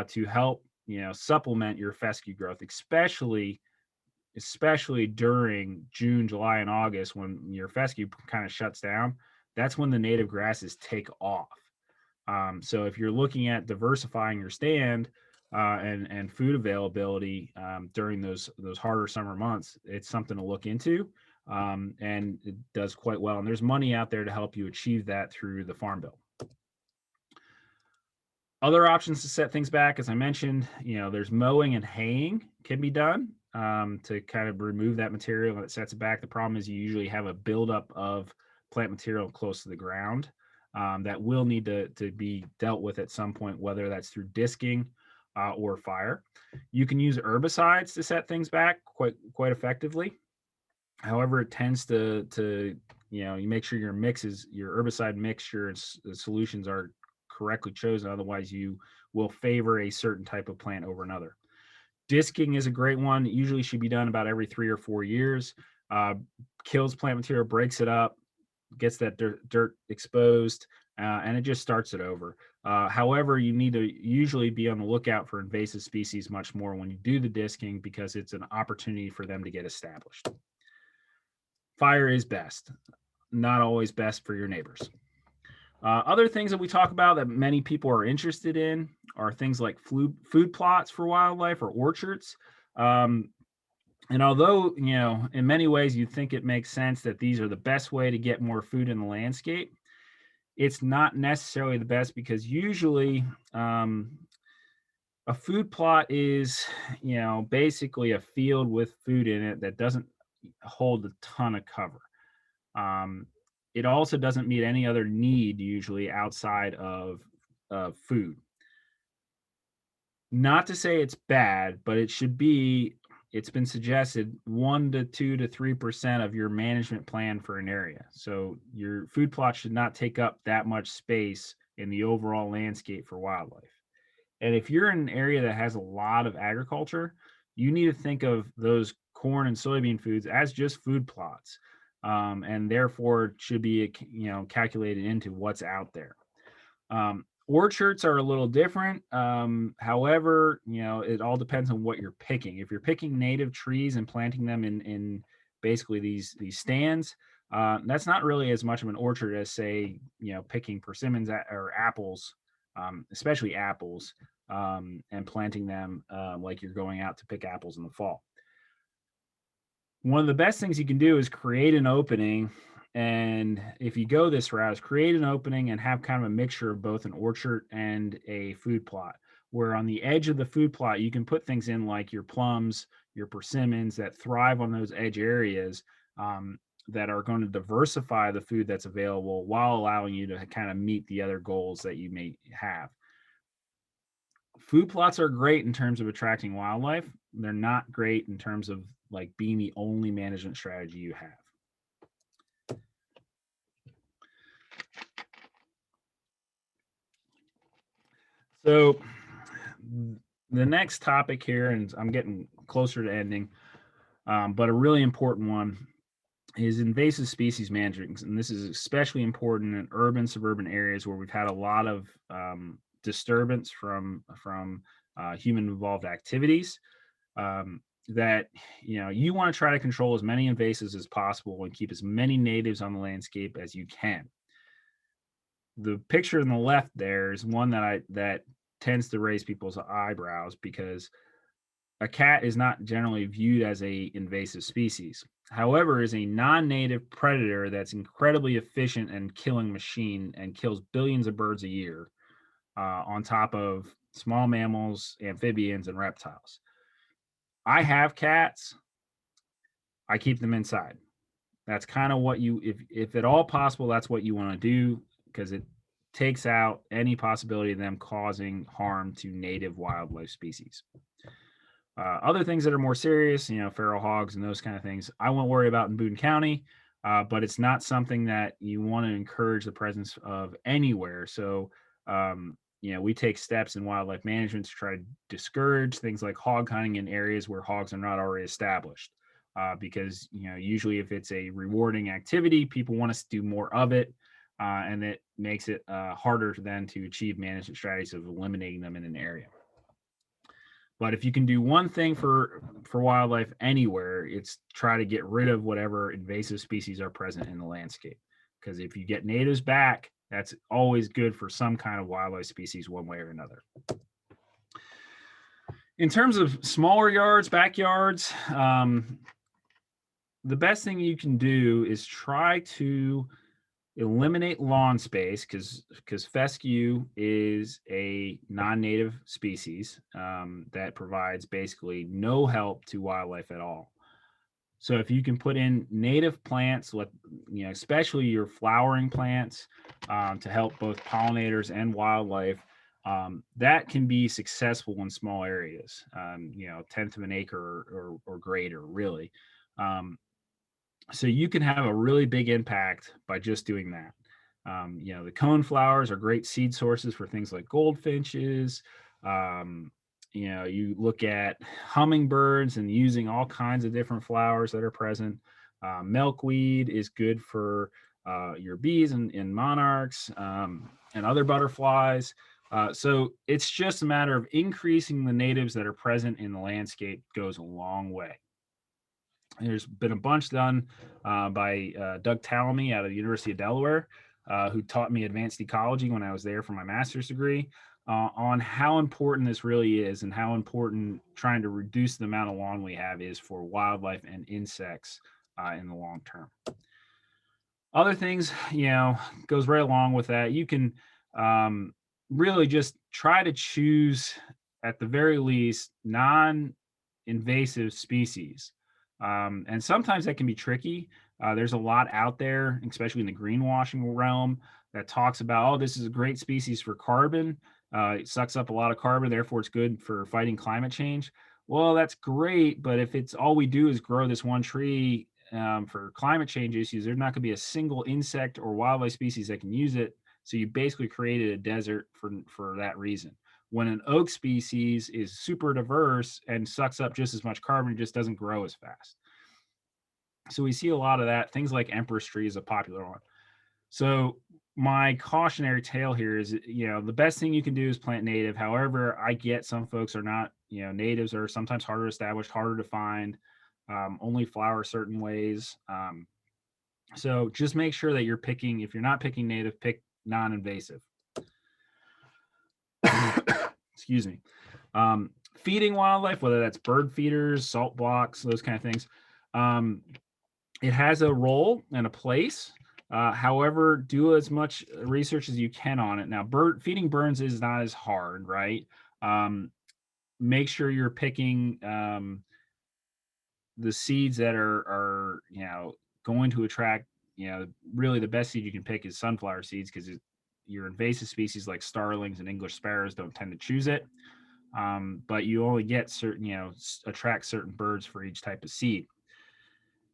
to help supplement your fescue growth, especially during June, July, and August, when your fescue kind of shuts down. That's when the native grasses take off. So if you're looking at diversifying your stand and food availability during those harder summer months, it's something to look into. And it does quite well. And there's money out there to help you achieve that through the Farm Bill. Other options to set things back, as I mentioned, there's mowing and haying can be done to kind of remove that material that sets it back. The problem is you usually have a buildup of plant material close to the ground that will need to be dealt with at some point, whether that's through disking or fire. You can use herbicides to set things back quite effectively. However, it tends to you make sure your herbicide mixture and solutions are correctly chosen. Otherwise, you will favor a certain type of plant over another. Disking is a great one. It usually should be done about every 3 or 4 years. Kills plant material, breaks it up, gets that dirt exposed, and it just starts it over. However, you need to usually be on the lookout for invasive species much more when you do the disking, because it's an opportunity for them to get established. Fire is best, not always best for your neighbors. Other things that we talk about that many people are interested in are things like food plots for wildlife or orchards. And although, in many ways you'd think it makes sense that these are the best way to get more food in the landscape, it's not necessarily the best, because usually A food plot is, basically a field with food in it that doesn't hold a ton of cover. Um, it also doesn't meet any other need usually outside of food. Not to say it's bad, but it should be. It's been suggested 1 to 2 to 3% of your management plan for an area. So your food plot should not take up that much space in the overall landscape for wildlife. And if you're in an area that has a lot of agriculture, you need to think of those corn and soybean foods as just food plots, and therefore should be calculated into what's out there. Orchards are a little different. However, it all depends on what you're picking. If you're picking native trees and planting them in basically these stands, that's not really as much of an orchard as say picking persimmons or apples, especially apples, and planting them like you're going out to pick apples in the fall. One of the best things you can do is create an opening. And if you go this route, is create an opening and have kind of a mixture of both an orchard and a food plot, where on the edge of the food plot, you can put things in like your plums, your persimmons that thrive on those edge areas, that are going to diversify the food that's available while allowing you to kind of meet the other goals that you may have. Food plots are great in terms of attracting wildlife. They're not great in terms of like being the only management strategy you have. So the next topic here, and I'm getting closer to ending, but a really important one is invasive species management. And this is especially important in urban, suburban areas where we've had a lot of disturbance from human involved activities. That you want to try to control as many invasives as possible and keep as many natives on the landscape as you can. The picture on the left there is one that tends to raise people's eyebrows because a cat is not generally viewed as a invasive species. However, is a non-native predator that's incredibly efficient and killing machine and kills billions of birds a year, on top of small mammals, amphibians, and reptiles. I have cats. I keep them inside. That's kind of what if at all possible, that's what you want to do because it takes out any possibility of them causing harm to native wildlife species. Other things that are more serious, feral hogs and those kind of things, I won't worry about in Boone County, but it's not something that you want to encourage the presence of anywhere. So, we take steps in wildlife management to try to discourage things like hog hunting in areas where hogs are not already established. Because usually if it's a rewarding activity, people want us to do more of it, and it makes it harder then to achieve management strategies of eliminating them in an area. But if you can do one thing for wildlife anywhere, it's try to get rid of whatever invasive species are present in the landscape. Because if you get natives back, that's always good for some kind of wildlife species one way or another. In terms of smaller yards, backyards, the best thing you can do is try to eliminate lawn space because fescue is a non-native species, that provides basically no help to wildlife at all. So if you can put in native plants, especially your flowering plants, to help both pollinators and wildlife, that can be successful in small areas, 1/10 of an acre or greater, really. So you can have a really big impact by just doing that. The cone flowers are great seed sources for things like goldfinches. You look at hummingbirds and using all kinds of different flowers that are present. Milkweed is good for your bees and monarchs, and other butterflies. So it's just a matter of increasing the natives that are present in the landscape goes a long way. There's been a bunch done by Doug Tallamy out of the University of Delaware, who taught me advanced ecology when I was there for my master's degree, on how important this really is and how important trying to reduce the amount of lawn we have is for wildlife and insects in the long term. Other things, goes right along with that. You can really just try to choose at the very least, non-invasive species. And sometimes that can be tricky. There's a lot out there, especially in the greenwashing realm, that talks about, oh, this is a great species for carbon. It sucks up a lot of carbon, therefore it's good for fighting climate change. Well, that's great, but if it's all we do is grow this one tree for climate change issues, there's not going to be a single insect or wildlife species that can use it. So you basically created a desert for that reason. When an oak species is super diverse and sucks up just as much carbon, it just doesn't grow as fast. So we see a lot of that. Things like Empress tree is a popular one. So my cautionary tale here is, the best thing you can do is plant native. However, I get some folks are not, natives are sometimes harder to establish, harder to find, only flower certain ways. So just make sure that you're picking, if you're not picking native, pick non-invasive. Excuse me. Feeding wildlife, whether that's bird feeders, salt blocks, those kind of things. It has a role and a place. However, do as much research as you can on it. Now, feeding burns is not as hard, right? Make sure you're picking the seeds that are going to attract. Really the best seed you can pick is sunflower seeds, because your invasive species like starlings and English sparrows don't tend to choose it. But you only get certain, attract certain birds for each type of seed.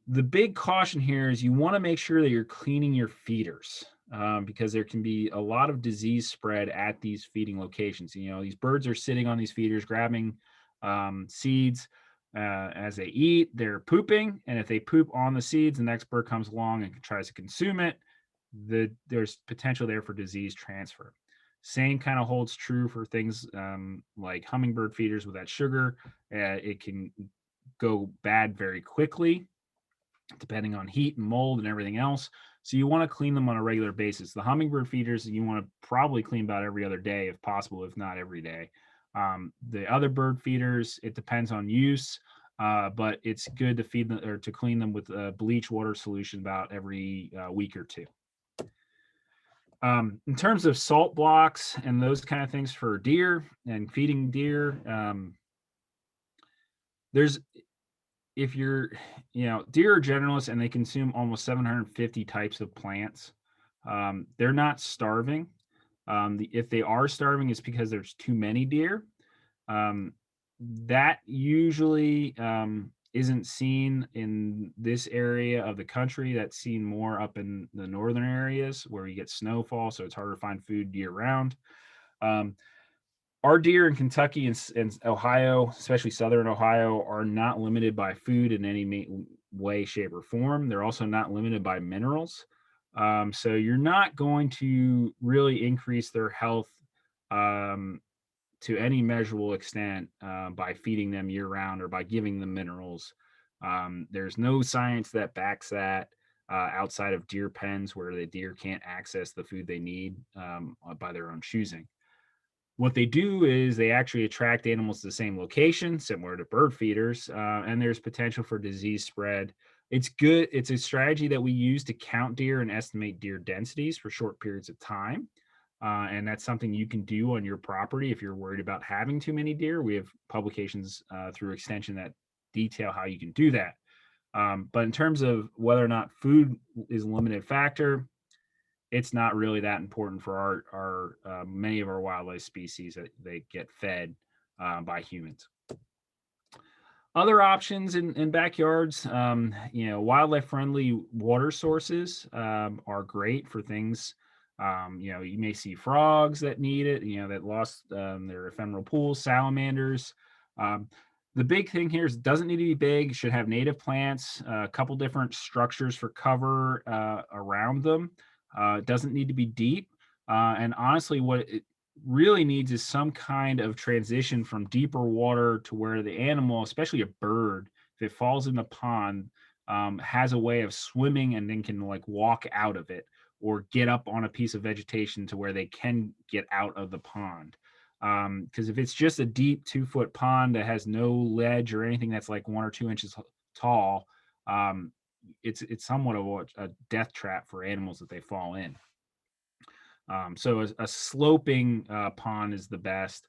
The big caution here is you want to make sure that you're cleaning your feeders, because there can be a lot of disease spread at these feeding locations. These birds are sitting on these feeders, grabbing seeds as they eat. They're pooping, and if they poop on the seeds, the next bird comes along and tries to consume it. There's potential there for disease transfer. Same kind of holds true for things like hummingbird feeders with that sugar. It can go bad very quickly, depending on heat and mold and everything else. So you want to clean them on a regular basis. The hummingbird feeders, you want to probably clean about every other day if possible, if not every day. The other bird feeders, it depends on use, but it's good to feed them or to clean them with a bleach water solution about every week or two. In terms of salt blocks and those kind of things for deer and feeding deer, if you're, deer are generalists and they consume almost 750 types of plants. They're not starving. If they are starving, it's because there's too many deer. That usually isn't seen in this area of the country. That's seen more up in the northern areas where you get snowfall, so it's harder to find food year round. Our deer in Kentucky and Ohio, especially southern Ohio, are not limited by food in any way, shape, or form. They're also not limited by minerals. So you're not going to really increase their health to any measurable extent by feeding them year round or by giving them minerals. There's no science that backs that outside of deer pens where the deer can't access the food they need by their own choosing. What they do is they actually attract animals to the same location, similar to bird feeders, and there's potential for disease spread. It's good. It's a strategy that we use to count deer and estimate deer densities for short periods of time. And that's something you can do on your property if you're worried about having too many deer. We have publications through Extension that detail how you can do that. But in terms of whether or not food is a limited factor, it's not really that important for our many of our wildlife species that they get fed by humans. Other options in backyards, wildlife friendly water sources are great for things. You may see frogs that need it, that lost their ephemeral pools, salamanders. The big thing here is it doesn't need to be big, should have native plants, a couple different structures for cover around them. It doesn't need to be deep. And honestly, what it really needs is some kind of transition from deeper water to where the animal, especially a bird, if it falls in the pond, has a way of swimming and then can walk out of it or get up on a piece of vegetation to where they can get out of the pond. Because if it's just a deep 2-foot pond that has no ledge or anything that's 1 or 2 inches tall, it's somewhat of a death trap for animals that they fall in. So a sloping pond is the best.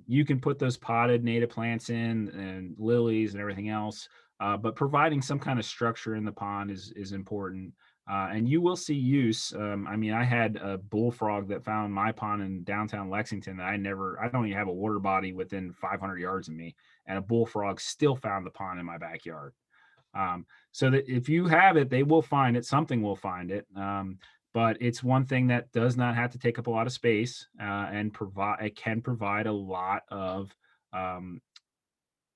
You can put those potted native plants in and lilies and everything else, but providing some kind of structure in the pond is important. And you will see use. I mean, I had a bullfrog that found my pond in downtown Lexington that I don't even have a water body within 500 yards of me, and a bullfrog still found the pond in my backyard. So that if you have it, they will find it. Something will find it. But it's one thing that does not have to take up a lot of space, and provide it can provide a lot of um,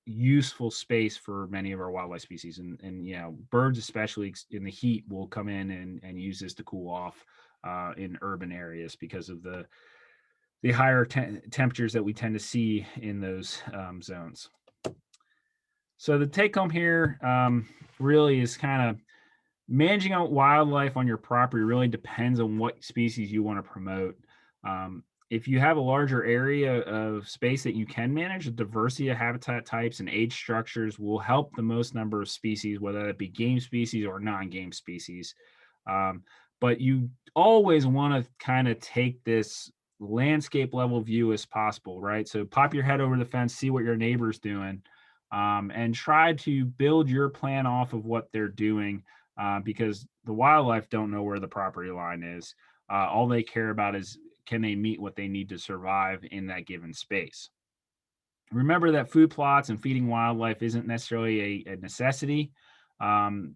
useful space for many of our wildlife species, and birds, especially in the heat, will come in and use this to cool off in urban areas because of the higher temperatures that we tend to see in those zones. So the take home here really is kind of managing out wildlife on your property really depends on what species you want to promote. If you have a larger area of space that you can manage, a diversity of habitat types and age structures will help the most number of species, whether it be game species or non-game species. Um, but you always want to kind of take this landscape level view as possible, right? So pop your head over the fence, see what your neighbor's doing, and try to build your plan off of what they're doing, because the wildlife don't know where the property line is. All they care about is, can they meet what they need to survive in that given space. Remember that food plots and feeding wildlife isn't necessarily a necessity, um,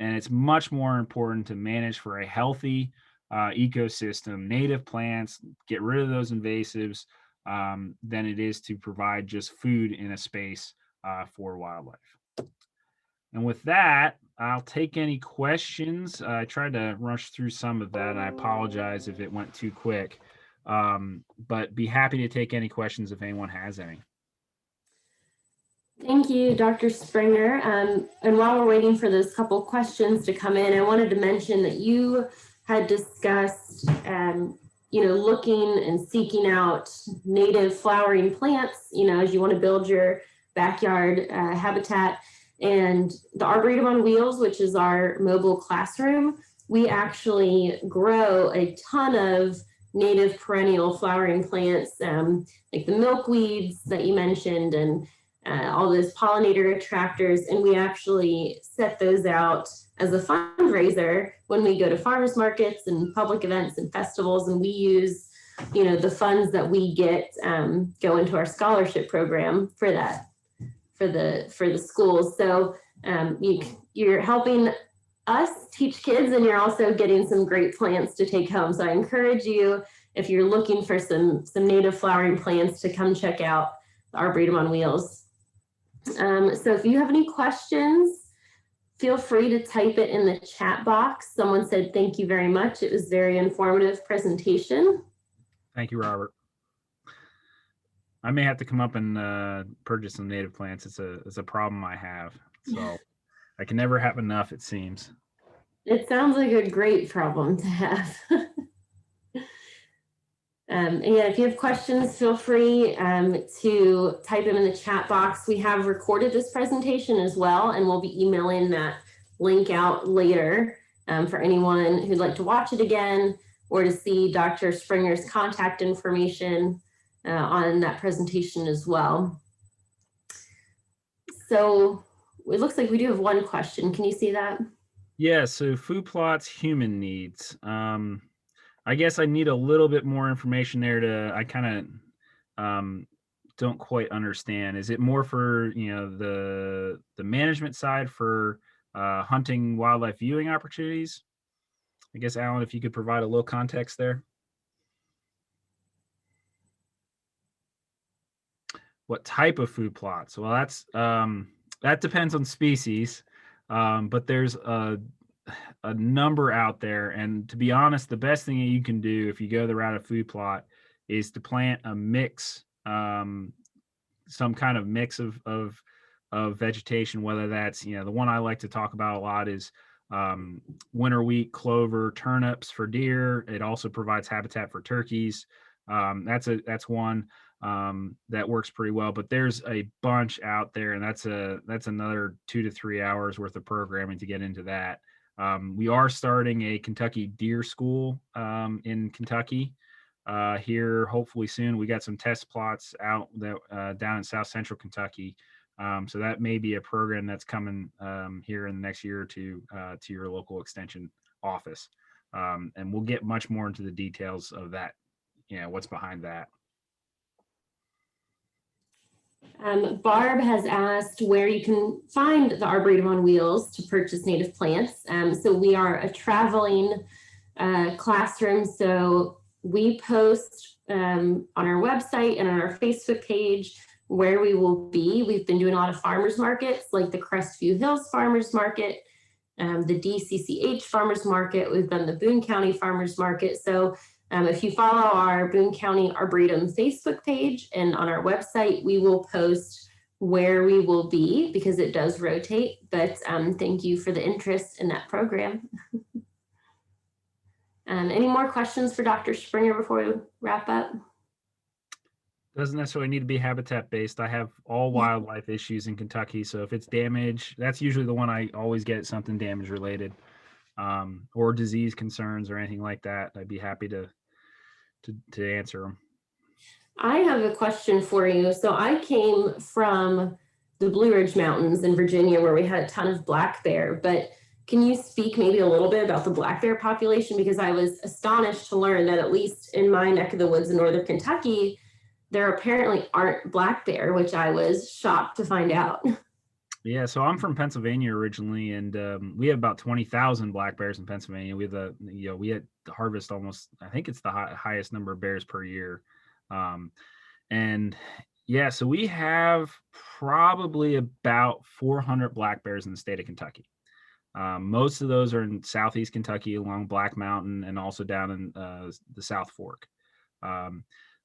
and it's much more important to manage for a healthy ecosystem, native plants, get rid of those invasives, than it is to provide just food in a space for wildlife. And with that, I'll take any questions. I tried to rush through some of that, and I apologize if it went too quick. But be happy to take any questions if anyone has any. Thank you, Dr. Springer. And while we're waiting for those couple questions to come in, I wanted to mention that you had discussed, looking and seeking out native flowering plants, as you want to build your backyard habitat. And the Arboretum on Wheels, which is our mobile classroom, we actually grow a ton of native perennial flowering plants, like the milkweeds that you mentioned, and all those pollinator attractors. And we actually set those out as a fundraiser when we go to farmers markets and public events and festivals. And we use, the funds that we get go into our scholarship program for that, for the schools. So you're helping us teach kids, and you're also getting some great plants to take home. So I encourage you, if you're looking for some native flowering plants, to come check out the Arboretum on Wheels. So if you have any questions, feel free to type it in the chat box. Someone said, thank you very much. It was a very informative presentation. Thank you, Robert. I may have to come up and purchase some native plants. It's a problem I have. So I can never have enough, it seems. It sounds like a great problem to have. And yeah, if you have questions, feel free to type them in the chat box. We have recorded this presentation as well, and we'll be emailing that link out later for anyone who'd like to watch it again or to see Dr. Springer's contact information on that presentation as well. So it looks like we do have one question. Can you see that? Yeah, so food plots, human needs. I guess I need a little bit more information there I kind of don't quite understand. Is it more for, the management side for hunting wildlife viewing opportunities? I guess, Alan, if you could provide a little context there. What type of food plots? Well, that depends on species, but there's a number out there. And to be honest, the best thing that you can do if you go the route of food plot is to plant a mix, some kind of mix of vegetation, whether that's, the one I like to talk about a lot is winter wheat, clover, turnips for deer. It also provides habitat for turkeys. That's one that works pretty well, but there's a bunch out there, and that's another 2 to 3 hours worth of programming to get into that. We are starting a Kentucky deer school in Kentucky here hopefully soon. We got some test plots out that down in South Central Kentucky. So that may be a program that's coming here in the next year or two to your local extension office. And we'll get much more into the details of that, what's behind that. Barb has asked where you can find the Arboretum on Wheels to purchase native plants. So we are a traveling classroom. So we post on our website and on our Facebook page where we will be. We've been doing a lot of farmers markets, like the Crestview Hills Farmers Market, the DCCH Farmers Market. We've done the Boone County Farmers Market. So if you follow our Boone County Arboretum Facebook page and on our website, we will post where we will be because it does rotate. But thank you for the interest in that program. Any more questions for Dr. Springer before we wrap up? Doesn't necessarily need to be habitat based. I have all wildlife issues in Kentucky. So if it's damage, that's usually the one I always get, something damage related or disease concerns or anything like that. I'd be happy to answer them. I have a question for you. So I came from the Blue Ridge Mountains in Virginia where we had a ton of black bear, but can you speak maybe a little bit about the black bear population? Because I was astonished to learn that at least in my neck of the woods in northern Kentucky, there apparently aren't black bear, which I was shocked to find out. Yeah, so I'm from Pennsylvania originally, and we have about 20,000 black bears in Pennsylvania. We have we had to harvest almost, I think it's the highest number of bears per year. And yeah, so we have probably about 400 black bears in the state of Kentucky. Most of those are in southeast Kentucky along Black Mountain and also down in the South Fork.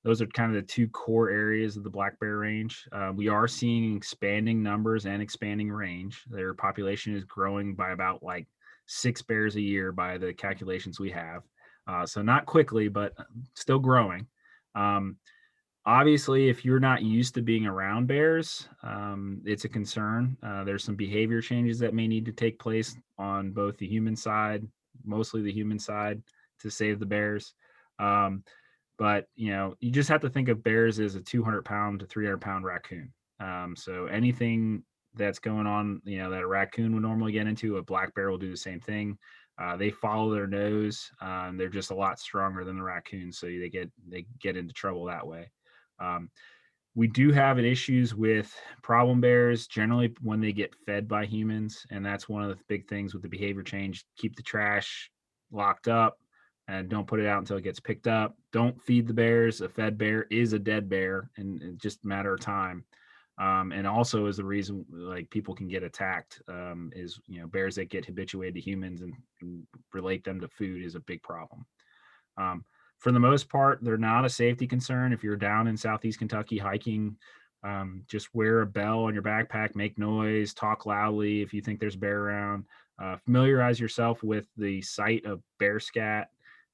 Those are kind of the two core areas of the black bear range. We are seeing expanding numbers and expanding range. Their population is growing by about like 6 bears a year by the calculations we have. So not quickly, but still growing. Obviously, if you're not used to being around bears, it's a concern. There's some behavior changes that may need to take place on both the human side, mostly the human side, to save the bears. But, you just have to think of bears as a 200-pound to 300-pound raccoon. So anything that's going on, that a raccoon would normally get into, a black bear will do the same thing. They follow their nose. They're just a lot stronger than the raccoon, so they get into trouble that way. We do have issues with problem bears generally when they get fed by humans, and that's one of the big things with the behavior change. Keep the trash locked up and don't put it out until it gets picked up. Don't feed the bears. A fed bear is a dead bear, and it's just a matter of time. And also is the reason like people can get attacked is, bears that get habituated to humans and relate them to food is a big problem. For the most part, they're not a safety concern. If you're down in southeast Kentucky hiking, just wear a bell on your backpack, make noise, talk loudly if you think there's a bear around. Familiarize yourself with the sight of bear scat.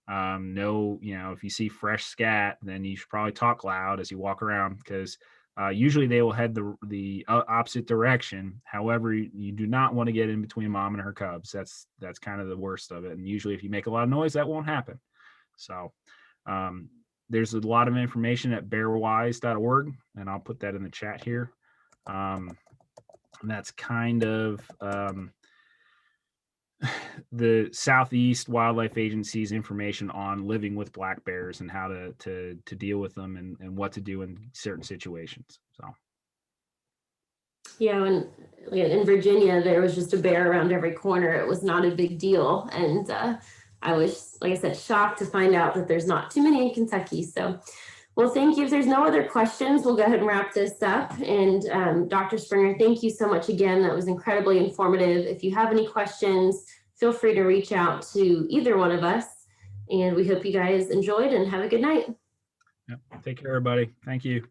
If you see fresh scat, then you should probably talk loud as you walk around because usually they will head the opposite direction. However, you do not want to get in between mom and her cubs. That's kind of the worst of it. And usually if you make a lot of noise, that won't happen. So there's a lot of information at bearwise.org, and I'll put that in the chat here. And that's kind of the Southeast Wildlife Agency's information on living with black bears and how to deal with them and what to do in certain situations. So. Yeah, and in Virginia, there was just a bear around every corner. It was not a big deal. And I was, like I said, shocked to find out that there's not too many in Kentucky. So, well, thank you. If there's no other questions, we'll go ahead and wrap this up. And Dr. Springer, thank you so much again. That was incredibly informative. If you have any questions, feel free to reach out to either one of us. And we hope you guys enjoyed and have a good night. Yep. Take care, everybody. Thank you.